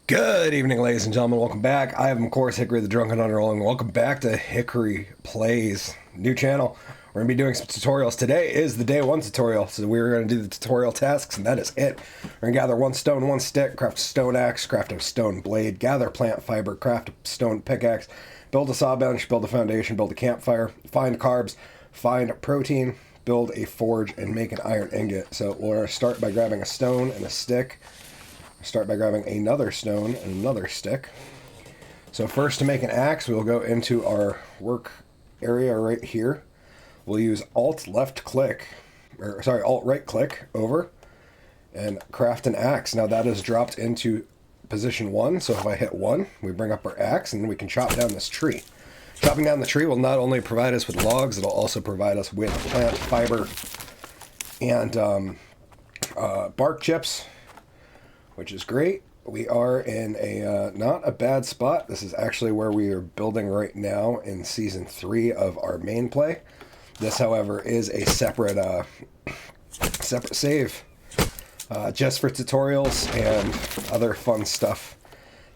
Good evening, ladies and gentlemen. Welcome back. I am, of course, Hickory the Drunken Underling. Welcome back to Hickory Plays, new channel. We're going to be doing some tutorials. Today is the day one tutorial, so we're going to do the tutorial tasks, and that is it. We're going to gather one stone, one stick, craft a stone axe, craft a stone blade, gather plant fiber, craft a stone pickaxe, build a saw bench, build a foundation, build a campfire, find carbs, find protein, build a forge, and make an iron ingot. So we're going to start by grabbing a stone and a stick. Start by grabbing another stone and another stick. So first, to make an axe, we'll go into our work area right here. We'll use Alt right click over and craft an axe. Now that is dropped into position 1, so if I hit 1, we bring up our axe and then we can chop down this tree. Chopping down the tree will not only provide us with logs, it'll also provide us with plant fiber and bark chips, which is great. We are in a not a bad spot. This is actually where we are building right now in Season 3 of our main play. This, however, is a separate save just for tutorials and other fun stuff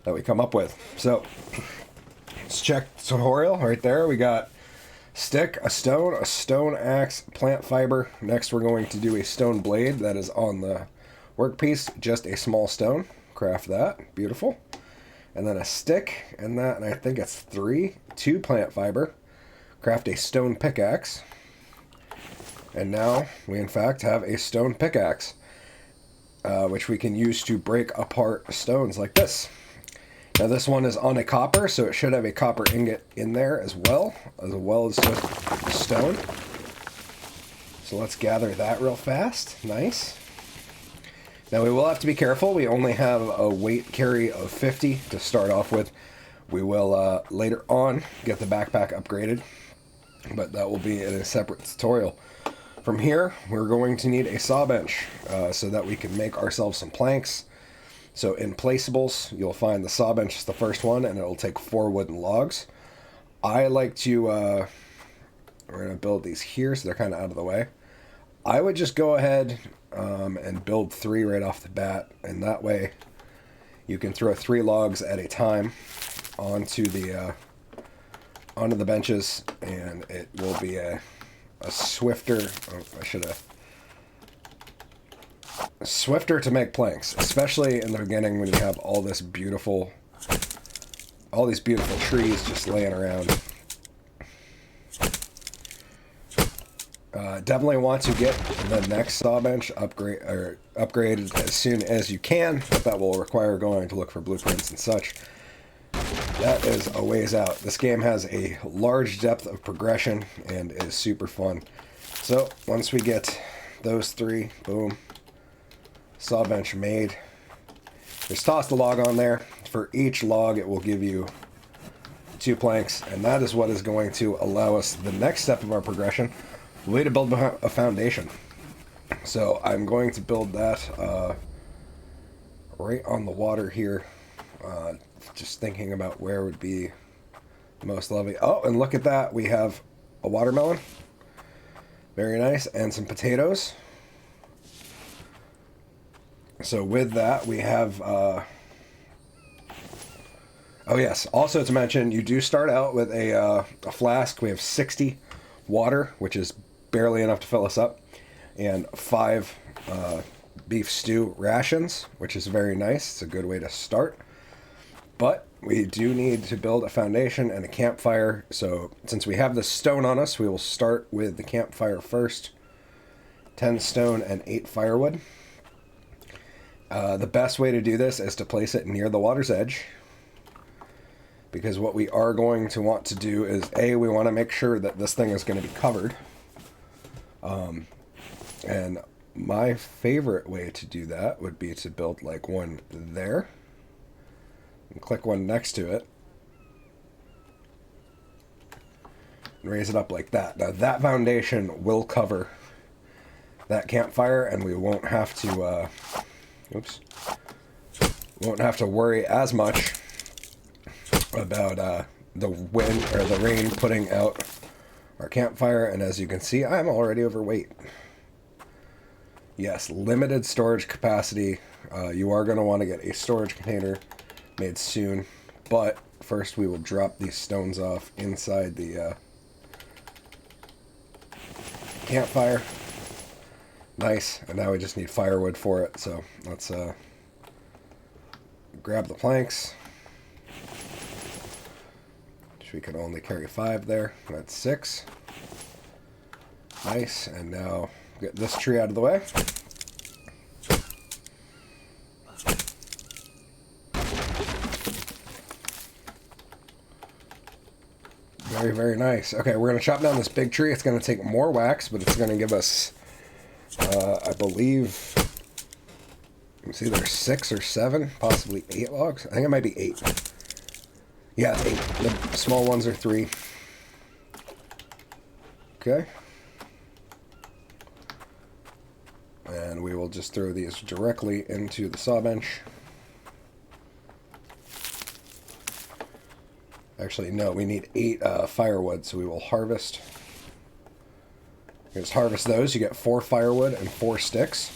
that we come up with. So let's check the tutorial right there. We got stick, a stone axe, plant fiber. Next we're going to do a stone blade that is on the workpiece, just a small stone. Craft that. Beautiful. And then a stick, and I think it's 2 plant fiber. Craft a stone pickaxe. And now we in fact have a stone pickaxe, which we can use to break apart stones like this. Now this one is on a copper, so it should have a copper ingot in there as well as just stone. So let's gather that real fast. Nice. Now we will have to be careful. We only have a weight carry of 50 to start off with. We will later on get the backpack upgraded, but that will be in a separate tutorial. From here, we're going to need a saw bench so that we can make ourselves some planks. So in placeables, you'll find the saw bench is the first one, and it'll take 4 wooden logs. I like to, we're going to build these here so they're kind of out of the way. I would just go ahead and build 3 right off the bat, and that way you can throw 3 logs at a time onto the benches, and it will be a swifter. Swifter to make planks, especially in the beginning when you have all these beautiful trees just laying around. Definitely want to get the next saw bench upgraded as soon as you can, but that will require going to look for blueprints and such. That is a ways out. This game has a large depth of progression and is super fun. So once we get those 3, boom, saw bench made. Just toss the log on there. For each log it will give you 2 planks, and that is what is going to allow us the next step of our progression. Way to build a foundation. So I'm going to build that right on the water here. Just thinking about where would be most lovely. Oh, and look at that. We have a watermelon. Very nice. And some potatoes. So with that, we have... oh yes, also to mention, you do start out with a flask. We have 60 water, which is barely enough to fill us up, and 5 beef stew rations, which is very nice. It's a good way to start. But we do need to build a foundation and a campfire, so since we have the stone on us, we will start with the campfire first. 10 stone and 8 firewood. The best way to do this is to place it near the water's edge, because what we are going to want to do is, we want to make sure that this thing is going to be covered. And my favorite way to do that would be to build like one there, and click one next to it, and raise it up like that. Now that foundation will cover that campfire, and we won't have to, won't have to worry as much about the wind or the rain putting out our campfire. And as you can see, I'm already overweight. Yes, limited storage capacity. You are going to want to get a storage container made soon. But first we will drop these stones off inside the campfire. Nice. And now we just need firewood for it. So let's grab the planks. Which we can only carry 5 there. That's 6. Nice. And now get this tree out of the way. Very, very nice. Okay, we're going to chop down this big tree. It's going to take more wax, but it's going to give us, I believe, it's either 6 or 7, possibly 8 logs. I think it might be 8. Yeah, 8. The small ones are 3. Okay. And we will just throw these directly into the saw bench. Actually, no, we need 8 firewood, so we will harvest. Just harvest those. You get 4 firewood and 4 sticks,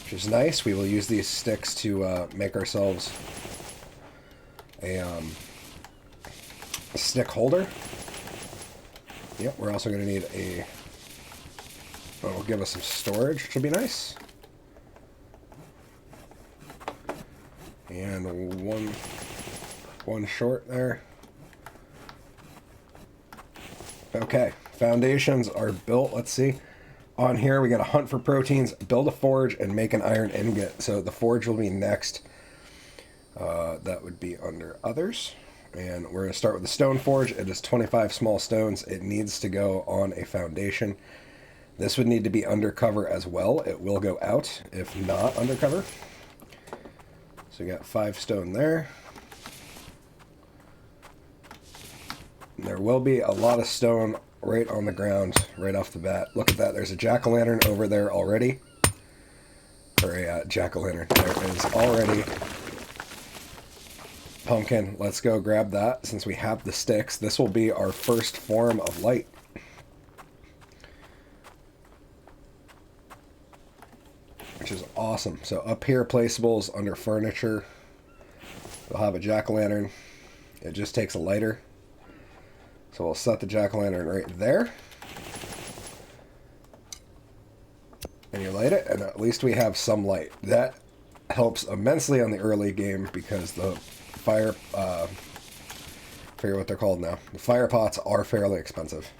which is nice. We will use these sticks to make ourselves a stick holder. Yep, we're also going to need a... Oh, it'll give us some storage, which will be nice. And one short there. Okay, foundations are built. Let's see. On here, we got to hunt for proteins, build a forge, and make an iron ingot. So the forge will be next. That would be under others. And we're going to start with the stone forge. It is 25 small stones. It needs to go on a foundation. This would need to be undercover as well. It will go out if not undercover. So we got 5 stone there. There will be a lot of stone right on the ground, right off the bat. Look at that. There's a jack-o'-lantern over there already. Or a jack-o'-lantern. There is already pumpkin. Let's go grab that since we have the sticks. This will be our first form of light. Which is awesome. So up here, placeables under furniture. We'll have a jack-o'-lantern. It just takes a lighter. So we'll set the jack-o'-lantern right there. And you light it, and at least we have some light. That helps immensely on the early game because the fire... I forget what they're called now. The fire pots are fairly expensive.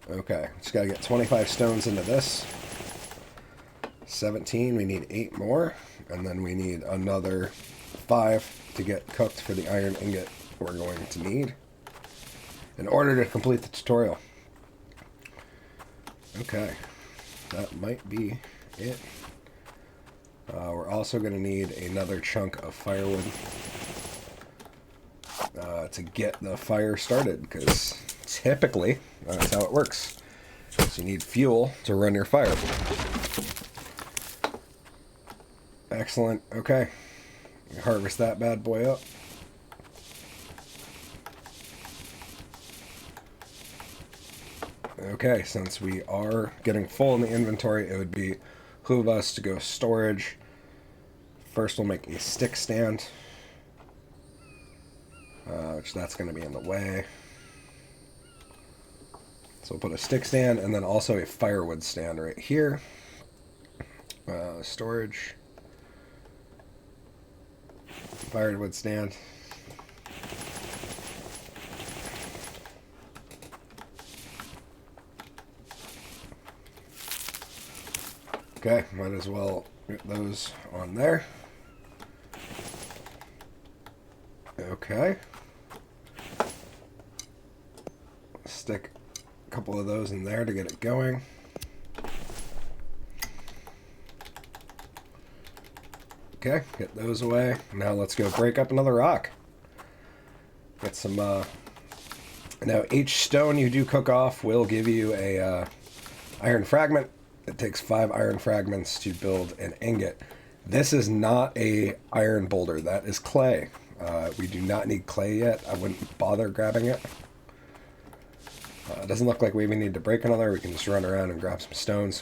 Okay, just gotta get 25 stones into this. 17, we need 8 more. And then we need another 5 to get cooked for the iron ingot we're going to need in order to complete the tutorial. Okay, that might be it. We're also going to need another chunk of firewood to get the fire started, because typically that's how it works. So you need fuel to run your fire. Excellent. Okay, harvest that bad boy up. Okay, since we are getting full in the inventory, it would behoove us to go storage. First, we'll make a stick stand, which that's going to be in the way. So we'll put a stick stand and then also a firewood stand right here. Storage. Firewood stand. Okay, might as well get those on there. Okay. Stick a couple of those in there to get it going. Okay, get those away. Now let's go break up another rock. Get some, now each stone you do cook off will give you a iron fragment. It takes 5 iron fragments to build an ingot. This is not a iron boulder. That is clay. We do not need clay yet. I wouldn't bother grabbing it. It doesn't look like we even need to break another. We can just run around and grab some stones.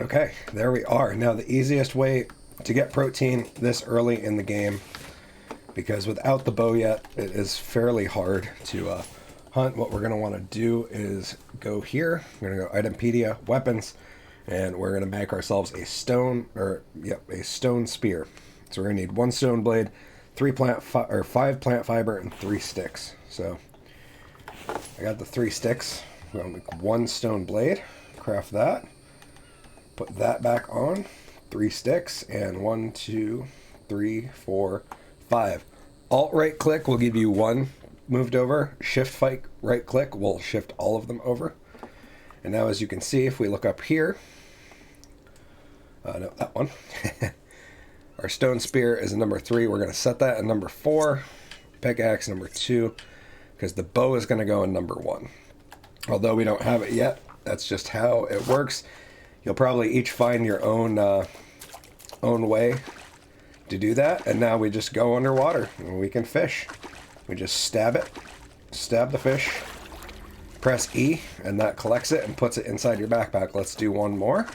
Okay, there we are. Now the easiest way to get protein this early in the game, because without the bow yet, it is fairly hard to hunt. What we're going to want to do is go here. We're going to go Itempedia, Weapons, and we're going to make ourselves a stone, a stone spear. So we're going to need 1 stone blade, 5 plant fiber, and 3 sticks. So I got the 3 sticks. I'm going to make 1 stone blade, craft that, put that back on, 3 sticks, and 1, 2, 3, 4, 5. Alt right click will give you 1 moved over. Shift right click will shift all of them over. And now as you can see, if we look up here, no, that one. Our stone spear is a number 3. We're going to set that at number 4. Pickaxe number 2, because the bow is going to go in number 1. Although we don't have it yet, that's just how it works. You'll probably each find your own way to do that. And now we just go underwater and we can fish. We just stab the fish, press E, and that collects it and puts it inside your backpack. Let's do one more.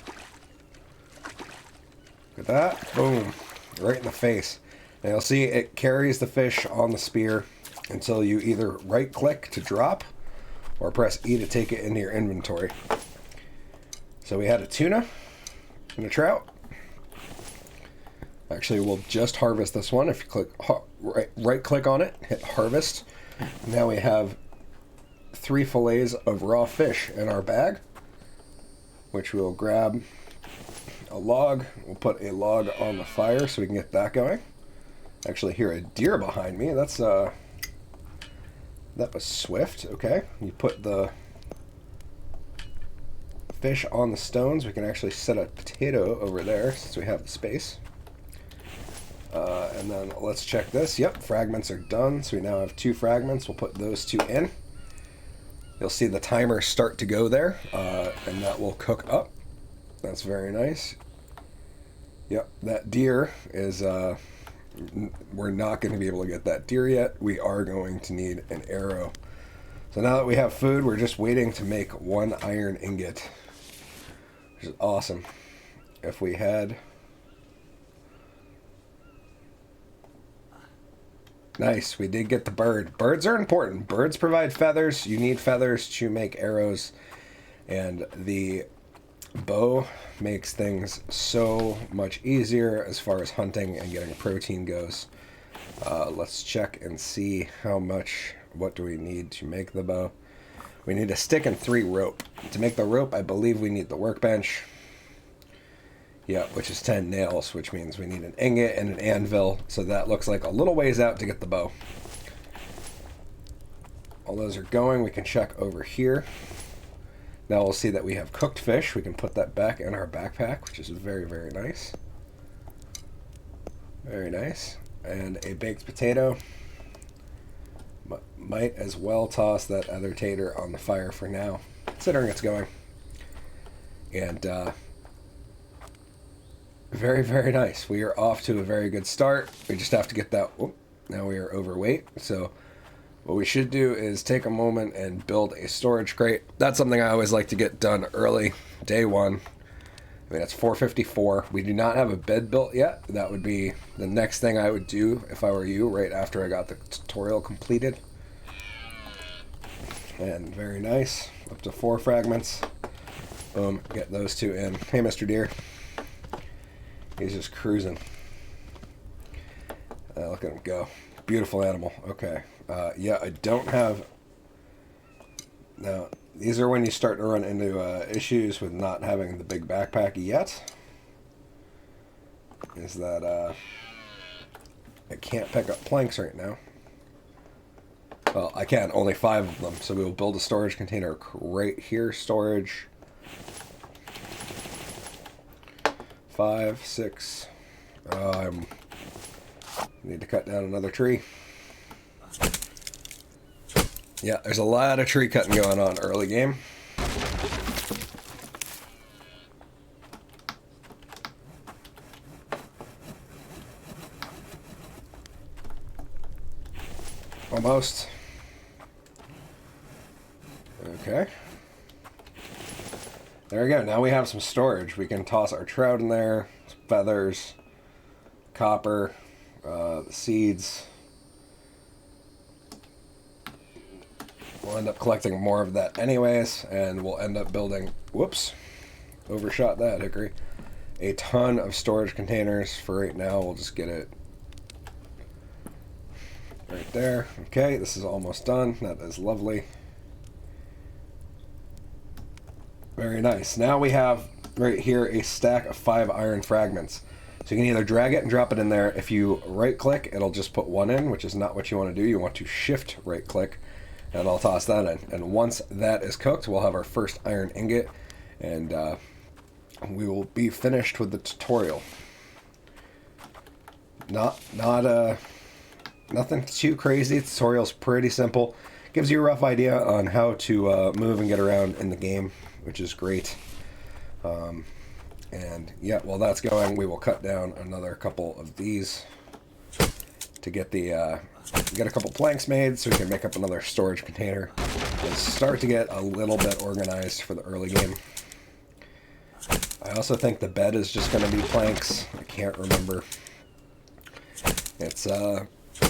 Look at that. Boom. Right in the face. And you'll see it carries the fish on the spear until you either right click to drop or press E to take it into your inventory. So we had a tuna and a trout. Actually, we'll just harvest this one. If you click right click on it, hit harvest. Now we have 3 fillets of raw fish in our bag, which we'll grab a log. We'll put a log on the fire so we can get that going. Actually hear a deer behind me. That was swift. Okay, you put the fish on the stones. We can actually set a potato over there since we have the space. And then let's check this. Yep, fragments are done. So we now have 2 fragments. We'll put those 2 in. You'll see the timer start to go there, and that will cook up. That's very nice. Yep, that deer is, we're not going to be able to get that deer yet. We are going to need an arrow. So now that we have food, we're just waiting to make 1 iron ingot, which is awesome. If we had... Nice, we did get the bird. Birds are important. Birds provide feathers. You need feathers to make arrows. And the bow makes things so much easier as far as hunting and getting protein goes. Let's check and see what do we need to make the bow. We need a stick and 3 rope. To make the rope, I believe we need the workbench. Yeah, which is 10 nails, which means we need an ingot and an anvil, so that looks like a little ways out to get the bow. All those are going, we can check over here. Now we'll see that we have cooked fish. We can put that back in our backpack, which is very, very nice. Very nice. And a baked potato. Might as well toss that other tater on the fire for now, considering it's going. And, very, very nice. We are off to a very good start. We just have to get that... Oh, now we are overweight. So what we should do is take a moment and build a storage crate. That's something I always like to get done early, day 1. I mean, it's 4:54. We do not have a bed built yet. That would be the next thing I would do if I were you, right after I got the tutorial completed. And very nice. Up to 4 fragments. Boom. Get those 2 in. Hey, Mr. Deer. He's just cruising. Look at him go. Beautiful animal. Okay. Yeah, I don't have... Now, these are when you start to run into issues with not having the big backpack yet. Is that I can't pick up planks right now. Well, I can. Only 5 of them. So we will build a storage container right here. Storage... 5, 6. I need to cut down another tree. Yeah, there's a lot of tree cutting going on early game. Almost. Okay. There we go. Now we have some storage. We can toss our trout in there, feathers, copper, seeds. We'll end up collecting more of that anyways, and we'll end up building, whoops, overshot that, Hickory, a ton of storage containers. For right now, we'll just get it right there. Okay, this is almost done. That is lovely. Very nice. Now we have right here a stack of 5 iron fragments. So you can either drag it and drop it in there. If you right click, it'll just put 1 in, which is not what you want to do. You want to shift right click, and I'll toss that in. And once that is cooked, we'll have our first iron ingot, and we will be finished with the tutorial. Nothing too crazy. The tutorial's pretty simple. Gives you a rough idea on how to move and get around in the game, which is great. And yeah, while that's going, we will cut down another couple of these to get the get a couple planks made so we can make up another storage container and start to get a little bit organized for the early game. I also think the bed is just going to be planks. I can't remember. It's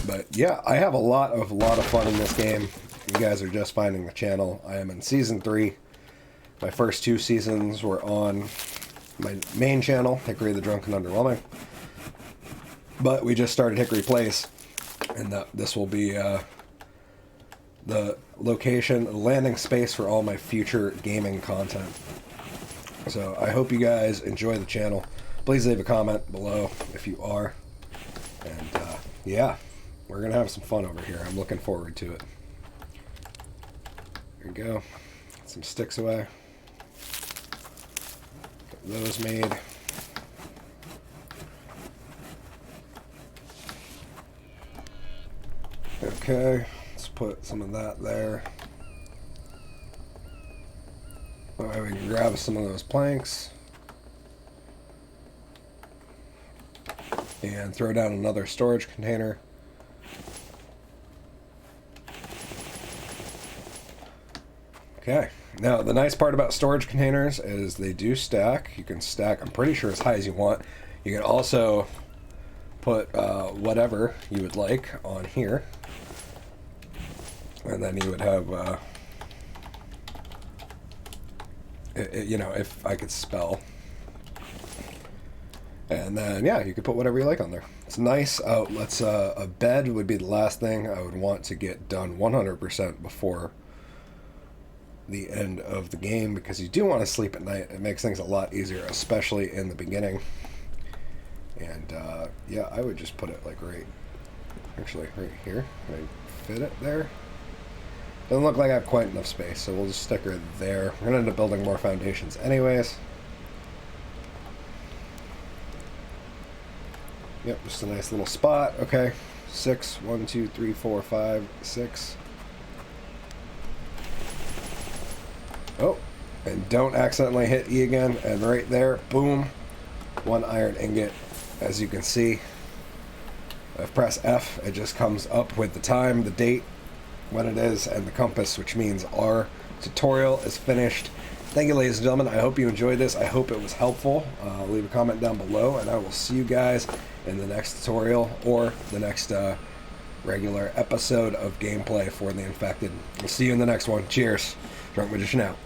but yeah, I have a lot of fun in this game. You guys are just finding the channel. I am in season 3. My first 2 seasons were on my main channel, Hickory the Drunken Underwhelming. But we just started Hickory Place, and this will be the location, the landing space for all my future gaming content. So I hope you guys enjoy the channel. Please leave a comment below if you are. And yeah, we're going to have some fun over here. I'm looking forward to it. There we go. Get some sticks away. Get those made. Okay, let's put some of that there. That way we can grab some of those planks. And throw down another storage container. Okay, now the nice part about storage containers is they do stack. You can stack, I'm pretty sure, as high as you want. You can also put whatever you would like on here. And then you would have, you know, if I could spell. And then, yeah, you could put whatever you like on there. It's nice. A bed would be the last thing I would want to get done 100% before the end of the game, because you do want to sleep at night. It makes things a lot easier, especially in the beginning. And, yeah, I would just put it, like, right here. Can I fit it there? Doesn't look like I have quite enough space, so we'll just stick her there. We're going to end up building more foundations anyways. Yep, just a nice little spot. Okay, 6. 1, 2, 3, 4, 5, 6. Oh, and don't accidentally hit E again. And right there, boom, 1 iron ingot. As you can see, if I press F, it just comes up with the time, the date, when it is, and the compass, which means our tutorial is finished. Thank you, ladies and gentlemen. I hope you enjoyed this. I hope it was helpful. Leave a comment down below, and I will see you guys in the next tutorial or the next regular episode of gameplay for the Infected. We'll see you in the next one. Cheers. Drunk Magician out.